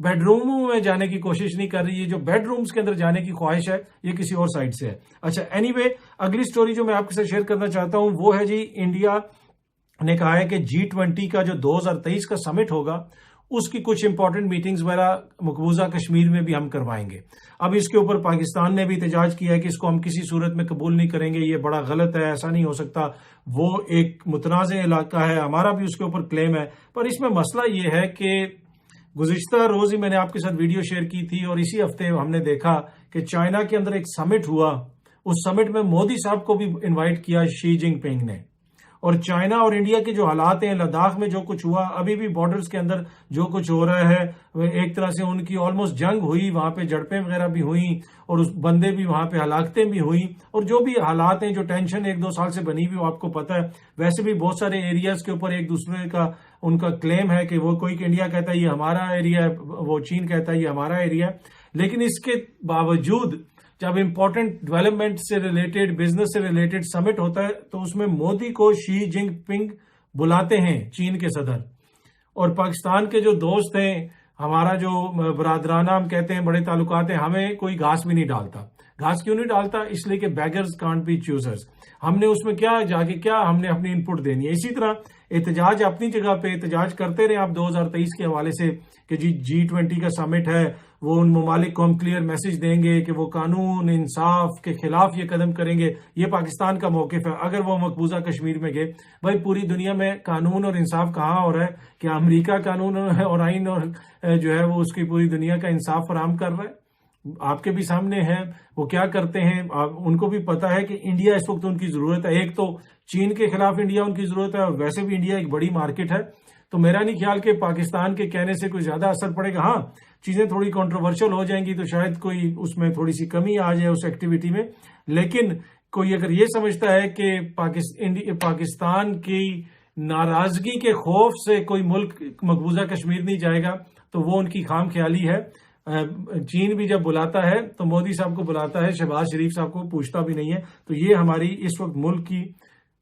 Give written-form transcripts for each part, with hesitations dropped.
Bed روموں میں جانے کی کوشش نہیں کر رہی ہے. جو بیڈ رومز کے اندر جانے کی خواہش ہے یہ کسی اور سائڈ سے ہے. اچھا اینی وے اگلی سٹوری جو میں آپ کے ساتھ شیئر کرنا چاہتا ہوں وہ ہے جی انڈیا نے کہا ہے کہ G20 کا جو 2023 کا سمٹ ہوگا اس کی کچھ امپورٹنٹ میٹنگز وغیرہ مقبوضہ کشمیر میں بھی ہم کروائیں گے. اب اس کے اوپر پاکستان نے بھی احتجاج کیا ہے کہ اس کو ہم کسی صورت میں قبول نہیں کریں گے, یہ بڑا غلط ہے, ایسا نہیں ہو سکتا, وہ ایک متنازع علاقہ ہے, ہمارا بھی اس کے اوپر کلیم ہے. پر اس میں مسئلہ یہ ہے کہ گزشتہ روز ہی میں نے آپ کے ساتھ ویڈیو شیئر کی تھی اور اسی ہفتے ہم نے دیکھا کہ چائنا کے اندر ایک سمٹ ہوا, اس سمٹ میں مودی صاحب کو بھی انوائٹ کیا شی جن پنگ نے. اور چائنا اور انڈیا کے جو حالات ہیں, لداخ میں جو کچھ ہوا, ابھی بھی بارڈرز کے اندر جو کچھ ہو رہا ہے, ایک طرح سے ان کی آلموسٹ جنگ ہوئی, وہاں پہ جھڑپیں وغیرہ بھی ہوئیں اور اس بندے بھی وہاں پہ ہلاکتیں بھی ہوئیں, اور جو بھی حالات ہیں, جو ٹینشن 1-2 سال سے بنی ہوئی وہ آپ کو پتہ ہے. ویسے بھی بہت سارے ایریاز کے اوپر ایک دوسرے کا ان کا کلیم ہے کہ وہ کوئی انڈیا کہتا ہے یہ ہمارا ایریا ہے, وہ چین کہتا ہے یہ ہمارا ایریا ہے. لیکن اس کے باوجود جب امپورٹنٹ ڈیولپمنٹ سے ریلیٹڈ, بزنس سے ریلیٹڈ سمٹ ہوتا ہے تو اس میں مودی کو شی جن پنگ بلاتے ہیں چین کے صدر, اور پاکستان کے جو دوست ہیں, ہمارا جو برادرانہ ہم کہتے ہیں بڑے تعلقات ہیں, ہمیں کوئی گھاس بھی نہیں ڈالتا. گھاس کیوں نہیں ڈالتا؟ اس لیے کہ بیگرز کانٹ بی چوزرز. ہم نے اس میں کیا جا کے کیا ہم نے اپنی ان پٹ دینی ہے. اسی طرح احتجاج اپنی جگہ پہ احتجاج کرتے رہے آپ 2023 کے حوالے سے کہ جی G20 کا سمٹ ہے, وہ ان ممالک کو ہم کلیئر میسج دیں گے کہ وہ قانون انصاف کے خلاف یہ قدم کریں گے. یہ پاکستان کا موقف ہے. اگر وہ مقبوضہ کشمیر میں گئے, بھائی پوری دنیا میں قانون اور انصاف کہاں ہو رہا ہے؟ کیا امریکہ قانون اور آئین اور جو ہے وہ اس کی پوری دنیا کا انصاف فراہم کر رہا ہے؟ آپ کے بھی سامنے ہے وہ کیا کرتے ہیں. ان کو بھی پتا ہے کہ انڈیا اس وقت ان کی ضرورت ہے. ایک تو چین کے خلاف انڈیا ان کی ضرورت ہے, اور ویسے بھی انڈیا ایک بڑی مارکیٹ ہے. تو میرا نہیں خیال کہ پاکستان کے کہنے سے کوئی زیادہ اثر پڑے گا. ہاں چیزیں تھوڑی کنٹروورشل ہو جائیں گی تو شاید کوئی اس میں تھوڑی سی کمی آ جائے اس ایکٹیویٹی میں, لیکن کوئی اگر یہ سمجھتا ہے کہ پاکستان کی ناراضگی کے خوف سے کوئی ملک مقبوضہ کشمیر نہیں جائے گا تو وہ ان کی خام خیالی ہے. چین بھی جب بلاتا ہے تو مودی صاحب کو بلاتا ہے, شہباز شریف صاحب کو پوچھتا بھی نہیں ہے. تو یہ ہماری اس وقت ملک کی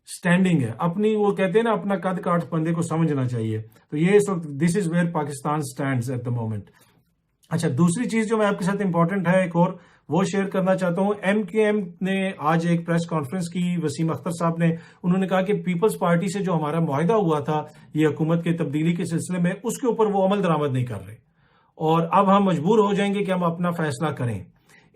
سٹینڈنگ ہے اپنی, وہ کہتے ہیں نا اپنا قد کاٹ بندے کو سمجھنا چاہیے. تو یہ اس وقت this is where Pakistan stands at the moment. اچھا دوسری چیز جو میں آپ کے ساتھ امپورٹنٹ ہے ایک اور وہ شیئر کرنا چاہتا ہوں. MQM نے آج ایک پریس کانفرنس کی, وسیم اختر صاحب نے, انہوں نے کہا کہ پیپلز پارٹی سے جو ہمارا معاہدہ ہوا تھا یہ حکومت کے تبدیلی کے سلسلے میں, اس کے اوپر وہ عمل درآمد نہیں کر رہے اور اب ہم مجبور ہو جائیں گے کہ ہم اپنا فیصلہ کریں.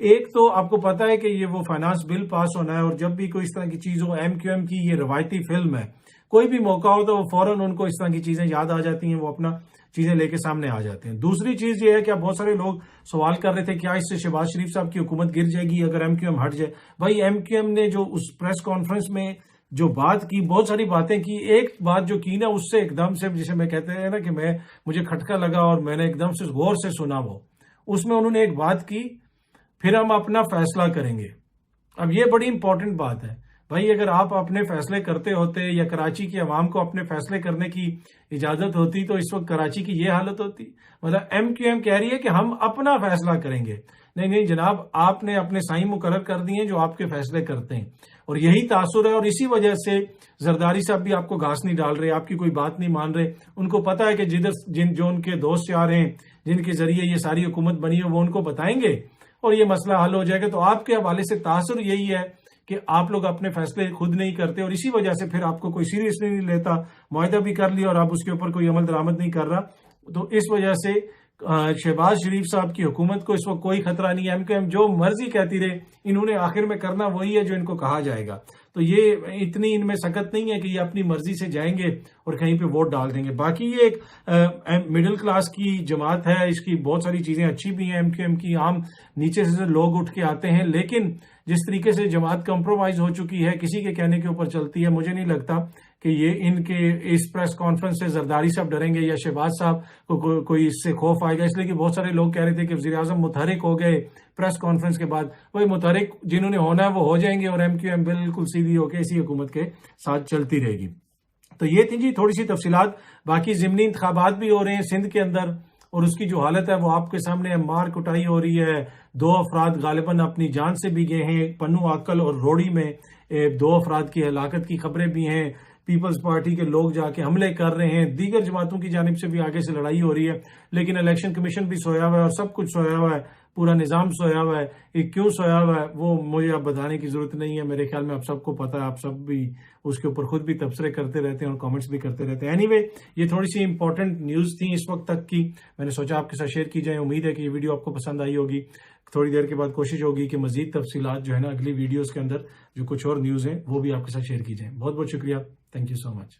ایک تو آپ کو پتا ہے کہ یہ وہ فائنانس بل پاس ہونا ہے, اور جب بھی کوئی اس طرح کی چیز ہو, MQM کی یہ روایتی فلم ہے, کوئی بھی موقع ہو تو وہ فوراً ان کو اس طرح کی چیزیں یاد آ جاتی ہیں, وہ اپنا چیزیں لے کے سامنے آ جاتے ہیں. دوسری چیز یہ ہے کہ اب بہت سارے لوگ سوال کر رہے تھے کیا اس سے شہباز شریف صاحب کی حکومت گر جائے گی اگر MQM ہٹ جائے. بھائی MQM نے جو اس پریس کانفرنس میں جو بات کی, بہت ساری باتیں کی, ایک بات جو کی نا اس سے ایک دم سے, جسے میں کہتے ہیں نا کہ مجھے کھٹکا لگا اور میں نے ایک دم سے غور سے سنا, وہ اس میں انہوں نے ایک بات کی, پھر ہم اپنا فیصلہ کریں گے. اب یہ بڑی امپورٹنٹ بات ہے بھائی. اگر آپ اپنے فیصلے کرتے ہوتے یا کراچی کی عوام کو اپنے فیصلے کرنے کی اجازت ہوتی تو اس وقت کراچی کی یہ حالت ہوتی. مطلب MQM کہہ رہی ہے کہ ہم اپنا فیصلہ کریں گے. نہیں جناب, آپ نے اپنے سائیں مقرر کر دیے جو آپ کے فیصلے کرتے ہیں, اور یہی تاثر ہے. اور اسی وجہ سے زرداری صاحب بھی آپ کو گھاس نہیں ڈال رہے, آپ کی کوئی بات نہیں مان رہے. ان کو پتا ہے کہ جو ان کے دوست یار ہیں جن کے ذریعے یہ ساری حکومت بنی ہے وہ ان کو بتائیں گے اور یہ مسئلہ حل ہو جائے گا. تو آپ کے حوالے سے تاثر یہی ہے کہ آپ لوگ اپنے فیصلے خود نہیں کرتے, اور اسی وجہ سے پھر آپ کو کوئی سیریسلی نہیں لیتا. معاہدہ بھی کر لیا اور آپ اس کے اوپر کوئی عمل درآمد نہیں کر رہا. تو اس وجہ سے شہباز شریف صاحب کی حکومت کو اس وقت کوئی خطرہ نہیں ہے. MQM جو مرضی کہتی رہے, انہوں نے آخر میں کرنا وہی ہے جو ان کو کہا جائے گا. تو یہ اتنی ان میں سکت نہیں ہے کہ یہ اپنی مرضی سے جائیں گے اور کہیں پہ ووٹ ڈال دیں گے. باقی یہ ایک مڈل کلاس کی جماعت ہے, اس کی بہت ساری چیزیں اچھی بھی ہیں. MQM کی عام نیچے سے لوگ اٹھ کے آتے ہیں, لیکن جس طریقے سے جماعت کمپرومائز ہو چکی ہے, کسی کے کہنے کے اوپر چلتی ہے, مجھے نہیں لگتا کہ یہ ان کے اس پریس کانفرنس سے زرداری صاحب ڈریں گے یا شہباز صاحب کو کوئی اس سے خوف آئے گا. اس لیے کہ بہت سارے لوگ کہہ رہے تھے کہ وزیر اعظم متحرک ہو گئے پریس کانفرنس کے بعد. وہی متحرک جنہوں نے ہونا ہے وہ ہو جائیں گے, اور MQM بالکل سیدھی ہو کے اسی حکومت کے ساتھ چلتی رہے گی. تو یہ تھی جی تھوڑی سی تفصیلات. باقی ضمنی انتخابات بھی ہو رہے ہیں سندھ کے اندر, اور اس کی جو حالت ہے وہ آپ کے سامنے ہے. مار کٹائی ہو رہی ہے, 2 افراد غالباً اپنی جان سے بھی گئے ہیں. پنو آکل اور روڑی میں 2 افراد کی ہلاکت کی خبریں بھی ہیں. پیپلز پارٹی کے لوگ جا کے حملے کر رہے ہیں, دیگر جماعتوں کی جانب سے بھی آگے سے لڑائی ہو رہی ہے, لیکن الیکشن کمیشن بھی سویا ہوا ہے اور سب کچھ سویا ہوا ہے, پورا نظام سویا ہوا ہے. یہ کیوں سویا ہوا ہے وہ مجھے اب بتانے کی ضرورت نہیں ہے, میرے خیال میں آپ سب کو پتا ہے, آپ سب بھی اس کے اوپر خود بھی تبصرے کرتے رہتے ہیں اور کامنٹس بھی کرتے رہتے ہیں. اینی وے, یہ تھوڑی سی امپورٹنٹ نیوز تھیں اس وقت تک کی, میں نے سوچا آپ کے ساتھ شیئر کی جائیں. امید ہے کہ یہ ویڈیو آپ کو پسند آئی ہوگی. تھوڑی دیر کے بعد کوشش ہوگی کہ مزید تفصیلات جو ہے نا اگلی ویڈیوز کے اندر جو کچھ اور نیوز ہیں وہ بھی آپ کے ساتھ شیئر کی جائیں. بہت بہت شکریہ. Thank you so much.